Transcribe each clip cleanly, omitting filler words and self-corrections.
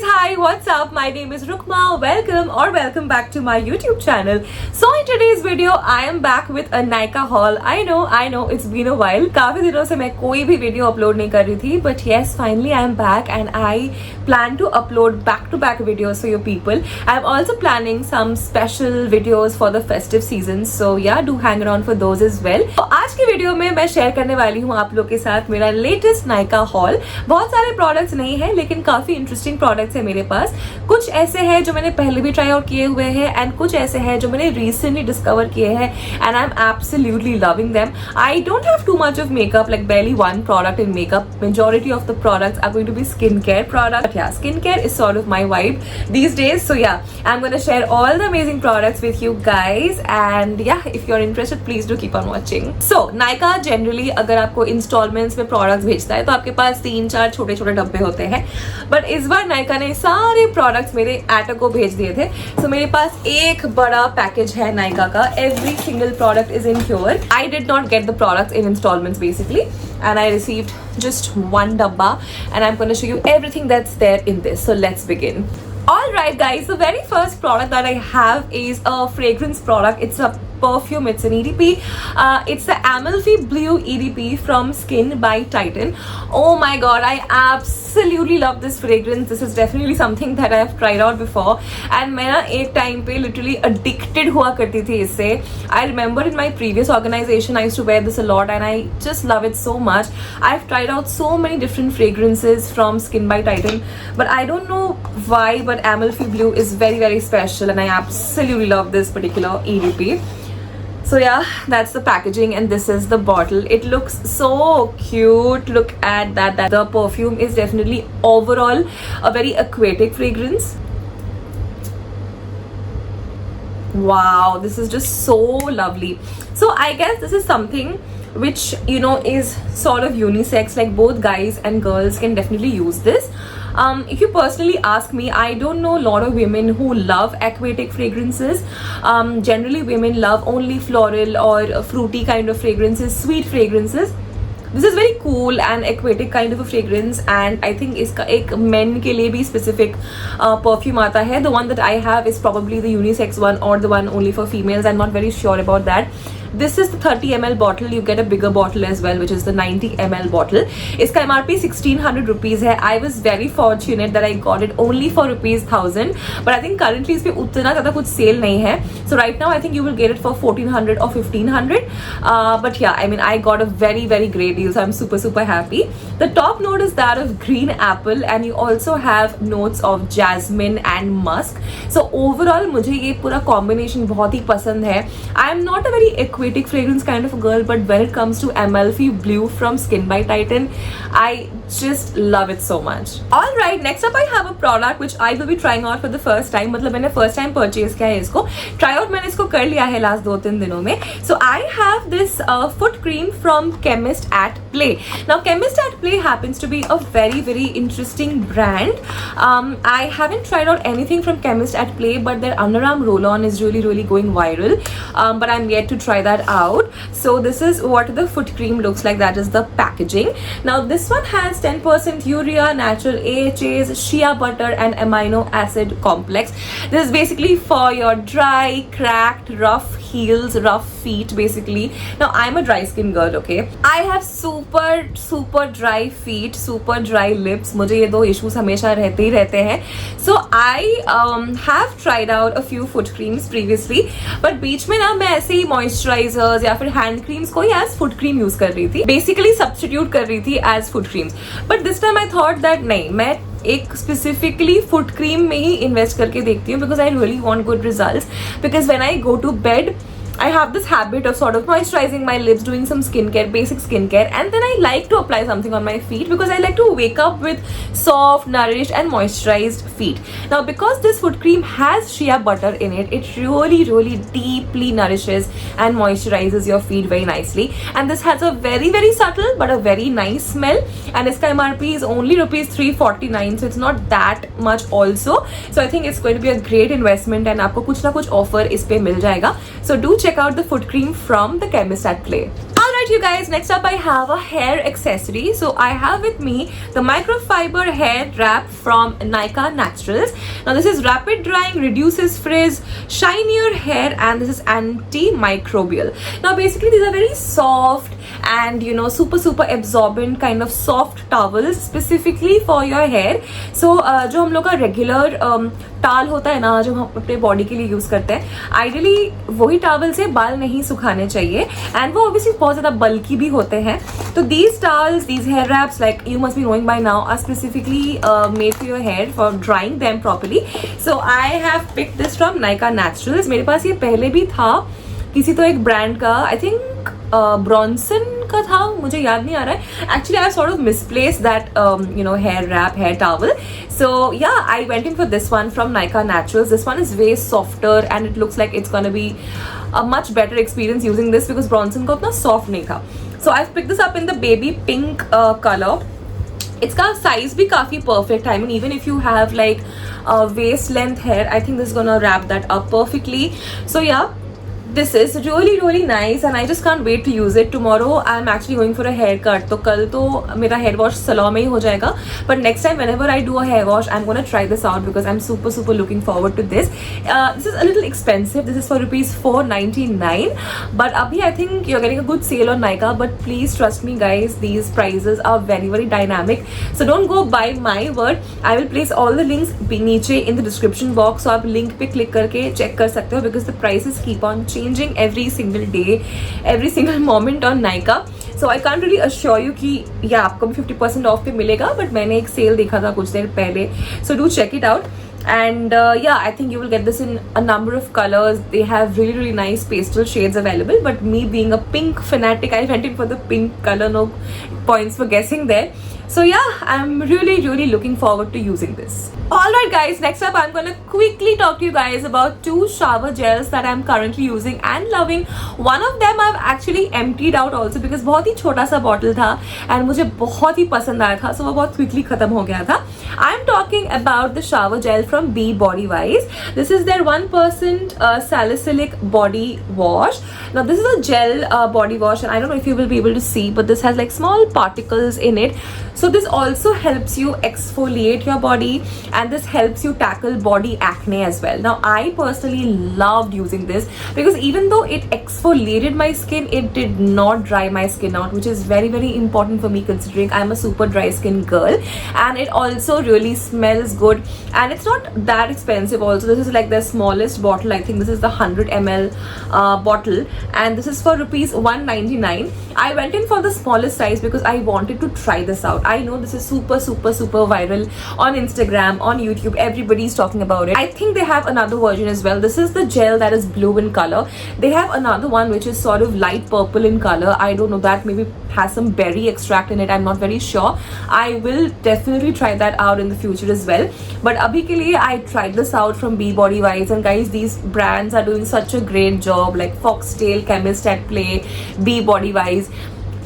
hi, what's up? My name is Rukma. Welcome back to my YouTube channel. So in today's video, I am back with a Nykaa haul. I know, it's been a while. काफी दिनों से मैं कोई भी video upload नहीं कर रही थी, but yes, finally I am back and I plan to upload back-to-back videos for you people. I'm also planning some special videos for the festive season, so yeah, do hang around for those as well. तो आज की video में मैं share करने वाली हूँ आप लोग के साथ मेरा लेटेस्ट Nykaa haul. बहुत सारे प्रोडक्ट्स नहीं है, लेकिन काफी इंटरेस्टिंग प्रोडक्ट्स है मेरे पास. कुछ ऐसे हैं जो मैंने पहले भी ट्राई आउट किए हुए हैं एंड कुछ ऐसे हैं जो मैंने रिसेंटली डिस्कवर किए हैं and I am absolutely loving them. I don't have too much of makeup, like barely one product in makeup. Majority of the products are going to be skincare products. But yeah, skincare is sort of my vibe these days. So yeah, I'm going to share all the amazing products with you guys. And yeah, if you're interested, please do keep on watching. So Nykaa generally अगर आपको installments में products भेजता है तो आपके पास 3-4 छोटे-छोटे डब्बे होते हैं. But इस बार Nykaa ने सारे products मेरे at a go भेज दिए थे. So मेरे पास एक बड़ा package है Nykaa का. Every single product is in here. I did not get the products in installments basically, and I received just one dabba, and I'm going to show you everything that's there in this. So let's begin. Alright guys, the very first product that I have is a fragrance product. It's a perfume, it's an EDP. It's the Amalfi Blue EDP from Skin by Titan. Oh my god, I absolutely love this fragrance. This is definitely something that I have tried out before, and मैं ना एक time पे literally addicted हुआ करती थी इससे. I remember in my previous organization I used to wear this a lot and I just love it so much. I've tried out so many different fragrances from Skin by Titan, but I don't know why, but Amalfi Blue is very special and I absolutely love this particular EDP. So yeah, that's the packaging and this is the bottle. It looks so cute. Look at that. The perfume is definitely overall a very aquatic fragrance. Wow, this is just so lovely. So I guess this is something which, you know, is sort of unisex, like both guys and girls can definitely use this. If you personally ask me, I don't know a lot of women who love aquatic fragrances. Generally women love only floral or fruity kind of fragrances, sweet fragrances. This is very cool and aquatic kind of a fragrance, and I think इसका एक men के लिए भी specific perfume आता है. The one that I have is probably the unisex one or the one only for females. I'm not very sure about that. This is the 30 ml bottle. You get a bigger bottle as well, which is the 90 ml bottle. इसका MRP 1600 rupees है. I was very fortunate that I got it only for rupees 1000. But I think currently इस पे उतना ज़्यादा कुछ sale नहीं है. So right now I think you will get it for 1400 or 1500. But yeah, I mean I got a very great deal. So I'm super happy. The top note is that of green apple, and you also have notes of jasmine and musk. So overall मुझे ये पूरा combination बहुत ही पसंद है. I am not a very aquatic fragrance kind of a girl, but when it comes to Amalfi Blue from Skin by Titan, I just love it so much. Alright, next up I have a product which I will be trying out for the first time. मतलब मैंने first time purchase किया है इसको. Try out मैंने इसको कर लिया है last 2-3 दिनों में. So I have this foot cream from Chemist at Play. Now Chemist at Play happens to be a very interesting brand. I haven't tried out anything from Chemist at Play, but their underarm roll-on is really going viral. But I'm yet to try that out. So this is what the foot cream looks like. That is the packaging. Now this one has 10% urea, natural AHAs, shea butter and amino acid complex. This is basically for your dry, cracked, rough heels, rough feet basically. Now I'm a dry skin girl, okay? I have super dry feet, super dry lips. मुझे ये दो issues हमेशा रहते ही रहते हैं. So I have tried out a few foot creams previously, but बीच में ना मैं ऐसे ही moisturizers या फिर hand creams को ही as foot cream use कर रही थी. Basically substitute कर रही थी as foot creams. But this time I thought that नहीं, मैं एक स्पेसिफिकली फुट क्रीम में ही इन्वेस्ट करके देखती हूँ, because I really want good results. Because when I go to bed I have this habit of sort of moisturizing my lips, doing some skincare, basic skincare, and then I like to apply something on my feet because I like to wake up with soft, nourished and moisturized feet. Now because this foot cream has shea butter in it, it really deeply nourishes and moisturizes your feet very nicely. And this has a very subtle but a very nice smell, and its MRP is only rupees 349, so it's not that much also. So I think it's going to be a great investment and आपको कुछ ना कुछ offer इस पे मिल जाएगा. So do check out the foot cream from the Chemist at Play. Alright you guys, next up I have a hair accessory. So I have with me the microfiber hair wrap from Nykaa Naturals. Now this is rapid drying, reduces frizz, shinier hair, and this is antimicrobial. Now basically these are very soft and you know super absorbent kind of soft towels specifically for your hair. So जो हम लोग का regular टाल होता है ना, जो हम अपने बॉडी के लिए यूज करते हैं, आइडियली वही टावल से बाल नहीं सुखाने चाहिए एंड वो ऑब्वियसली बहुत ज्यादा बल्की भी होते हैं. तो these towels, these hair wraps, like you must be knowing by now, are specifically made for your hair for drying them properly. So I have picked this from Nykaa Naturals. मेरे पास ये पहले भी था किसी तो एक ब्रांड का, आई थिंक ब्रॉन्सन का था, मुझे याद नहीं आ रहा है. Actually I sort of misplaced that you know hair wrap, hair towel. So yeah, I went in for this one from Nykaa Naturals. This one is way softer and it looks like it's gonna be a much better experience using this because Bronson का उतना soft नहीं था. So I've picked this up in the baby pink color. इसका size भी काफी perfect. I mean even if you have like waist length hair, I think this is gonna wrap that up perfectly. So yeah, this is really nice and I just can't wait to use it. Tomorrow I'm actually going for a haircut, तो कल तो मेरा hair wash salon में ही हो जाएगा. But next time whenever I do a hair wash, I'm gonna try this out because I'm super looking forward to this. This is a little expensive. This is for rupees 499. But abhi I think you're getting a good sale on Nykaa. But please trust me guys, these prices are very dynamic. So don't go by my word. I will place all the links नीचे in the description box. So आप link पे click करके check कर सकते हो because the prices keep on changing every single day, every single moment on Nykaa. So I can't really assure you कि yeah आपको भी 50% off पे मिलेगा, but मैंने एक sale देखा था कुछ देर पहले. So do check it out. And yeah, I think you will get this in a number of colors. They have really nice pastel shades available, but me being a pink fanatic, I went in for the pink color. No points for guessing there. So yeah, I'm really looking forward to using this. Alright guys, next up I'm gonna quickly talk to you guys about two shower gels that I'm currently using and loving. One of them I've actually emptied out also because बहुत ही छोटा सा bottle था and मुझे बहुत ही पसंद आया था, so वो बहुत quickly खत्म हो गया था. I'm talking about the shower gel from Be Body Wise. This is their 1% salicylic body wash. Now this is a gel body wash and I don't know if you will be able to see, but this has like small particles in it. So this also helps you exfoliate your body and this helps you tackle body acne as well. Now I personally loved using this because even though it exfoliated my skin, it did not dry my skin out, which is very important for me considering I'm a super dry skin girl. And it also really smells good and it's not that expensive also. This is like the smallest bottle. I think this is the 100 ml bottle and this is for rupees 199. I went in for the smallest size because I wanted to try this out. I know this is super viral on Instagram, on YouTube. Everybody's talking about it. I think they have another version as well. This is the gel that is blue in color. They have another one which is sort of light purple in color. I don't know, that maybe has some berry extract in it. I'm not very sure. I will definitely try that out in the future as well. But abhi ke liye I tried this out from Be Body Wise and guys, these brands are doing such a great job, like Foxtail, Chemist at Play, Be Body Wise.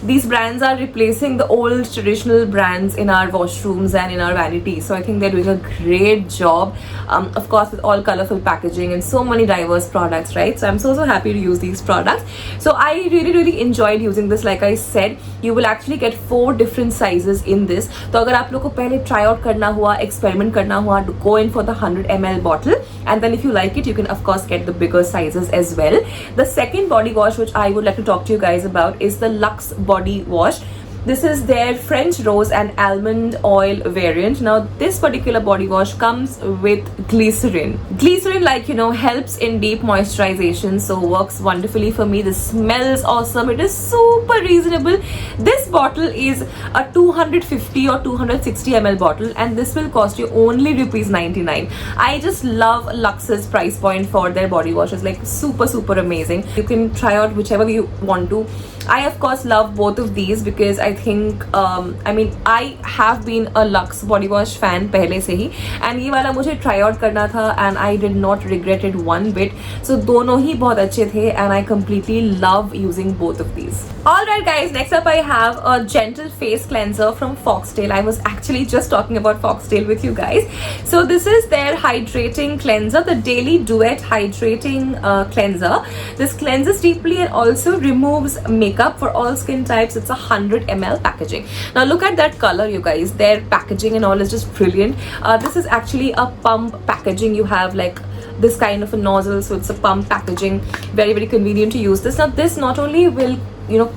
These brands are replacing the old traditional brands in our washrooms and in our vanities. So I think they're doing a great job. Of course, with all colorful packaging and so many diverse products, right? So I'm so happy to use these products. So I really enjoyed using this. Like I said, you will actually get 4 different sizes in this. So अगर आप लोग को पहले try out करना हुआ, experiment करना हुआ, to go in for the 100 ml bottle. And then if you like it, you can of course get the bigger sizes as well. The second body wash which I would like to talk to you guys about is the Lux Body Wash. This is their French Rose and Almond Oil variant. Now this particular body wash comes with glycerin. Glycerin, like you know, helps in deep moisturization, so works wonderfully for me. This smells awesome. It is super reasonable. This bottle is a 250 or 260 ml bottle and this will cost you only rupees 99. I just love Lux's price point for their body washes, like super amazing. You can try out whichever you want to. I of course love both of these because I think I mean I have been a Lux body wash fan पहले से ही and ये वाला मुझे try out करना था and I did not regret it one bit. So दोनों ही बहुत अच्छे थे and I completely love using both of these. Alright guys, next up I have a gentle face cleanser from Foxtail. I was actually just talking about Foxtail with you guys. So this is their hydrating cleanser, the Daily Duet Hydrating Cleanser. This cleanses deeply and also removes makeup makeup for all skin types. It's a 100 ml packaging. Now look at that color, you guys. Their packaging and all is just brilliant. This is actually a pump packaging. You have like this kind of a nozzle, so it's a pump packaging. Very, very convenient to use this. Now this not only will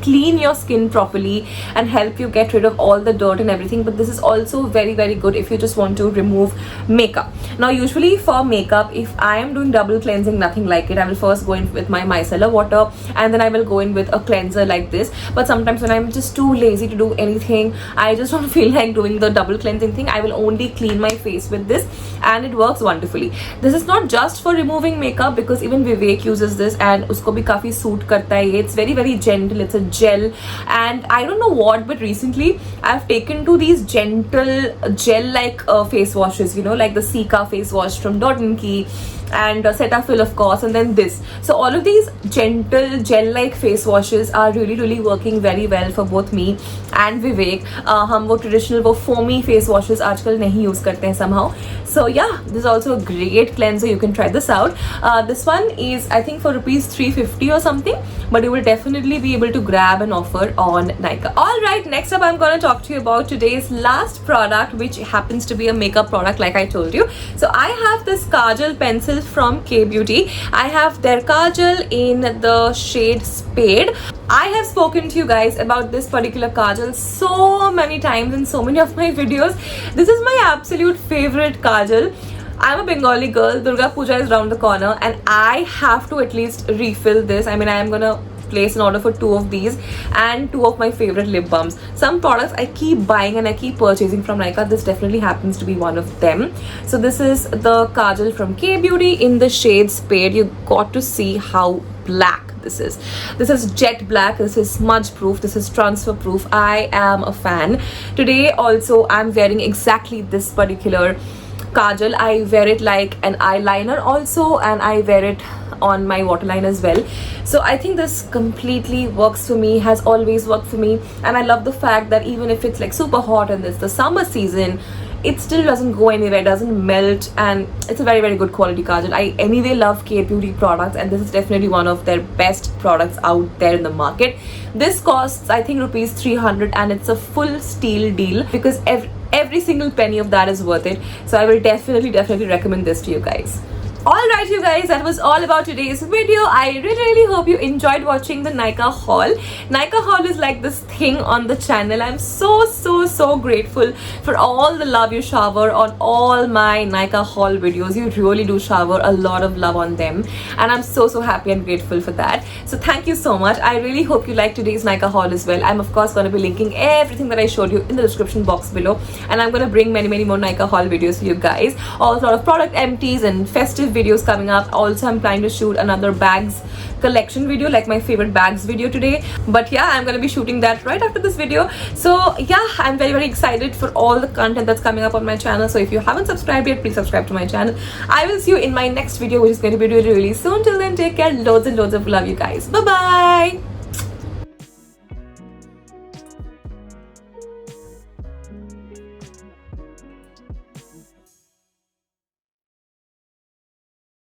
clean your skin properly and help you get rid of all the dirt and everything, but this is also very, very good if you just want to remove makeup. Now usually for makeup, if I am doing double cleansing, nothing like it, I will first go in with my micellar water and then I will go in with a cleanser like this. But sometimes when I'm just too lazy to do anything, I just don't feel like doing the double cleansing thing, I will only clean my face with this, and it works wonderfully. This is not just for removing makeup, because even Vivek uses this and usko bhi kafi suit karta hai. It's very, very gentle. It's a gel, and I don't know what, but recently I've taken to these gentle gel like face washes, like the Sika face wash from Dot & Key, and Cetaphil of course, and then this. So all of these gentle gel like face washes are really, really working very well for both me and Vivek. हम वो traditional वो foamy face washes आजकल नहीं use करते हैं somehow. So yeah, this is also a great cleanser. You can try this out. This one is I think for rupees 350 or something, but you will definitely be able to grab an offer on Nykaa. Alright, next up I'm gonna talk to you about today's last product, which happens to be a makeup product like I told you. So I have this Kajal pencil from K Beauty. I have their Kajal in the shade Spade. I have spoken to you guys about this particular Kajal so many times in so many of my videos. This is my absolute favorite Kajal. I'm a Bengali girl. Durga Puja is around the corner and I have to at least refill this. I mean, I am gonna place an order for 2 of these and 2 of my favorite lip balms. Some products I keep buying and I keep purchasing from Nykaa. This definitely happens to be one of them. So this is the Kajal from K Beauty in the shade Spade. You got to see how black this is. This is jet black. This is smudge proof. This is transfer proof. I am a fan. Today also I'm wearing exactly this particular Kajal. I wear it like an eyeliner also, and I wear it on my waterline as well. So I think this completely works for me, has always worked for me, and I love the fact that even if it's like super hot and it's the summer season, it still doesn't go anywhere, doesn't melt, and it's a very, very good quality Kajal. I anyway love K Beauty products, and this is definitely one of their best products out there in the market. This costs I think rupees 300 and it's a full steal deal, because every single penny of that is worth it. So I will definitely recommend this to you guys. Alright you guys, that was all about today's video. I really hope you enjoyed watching the Nykaa haul. Nykaa haul is like this thing on the channel. I'm so grateful for all the love you shower on all my Nykaa haul videos. You really do shower a lot of love on them, and I'm so happy and grateful for that. So thank you so much. I really hope you liked today's Nykaa haul as well. I'm of course going to be linking everything that I showed you in the description box below, and I'm going to bring many more Nykaa haul videos for you guys. Also a lot of product empties and festive videos coming up. Also I'm planning to shoot another bags collection video, like my favorite bags video today. But yeah, I'm gonna be shooting that right after this video. So yeah, I'm very excited for all the content that's coming up on my channel. So if you haven't subscribed yet, please subscribe to my channel. I will see you in my next video, which is going to be really soon. Till then, take care. Loads and loads of love, you guys. Bye bye.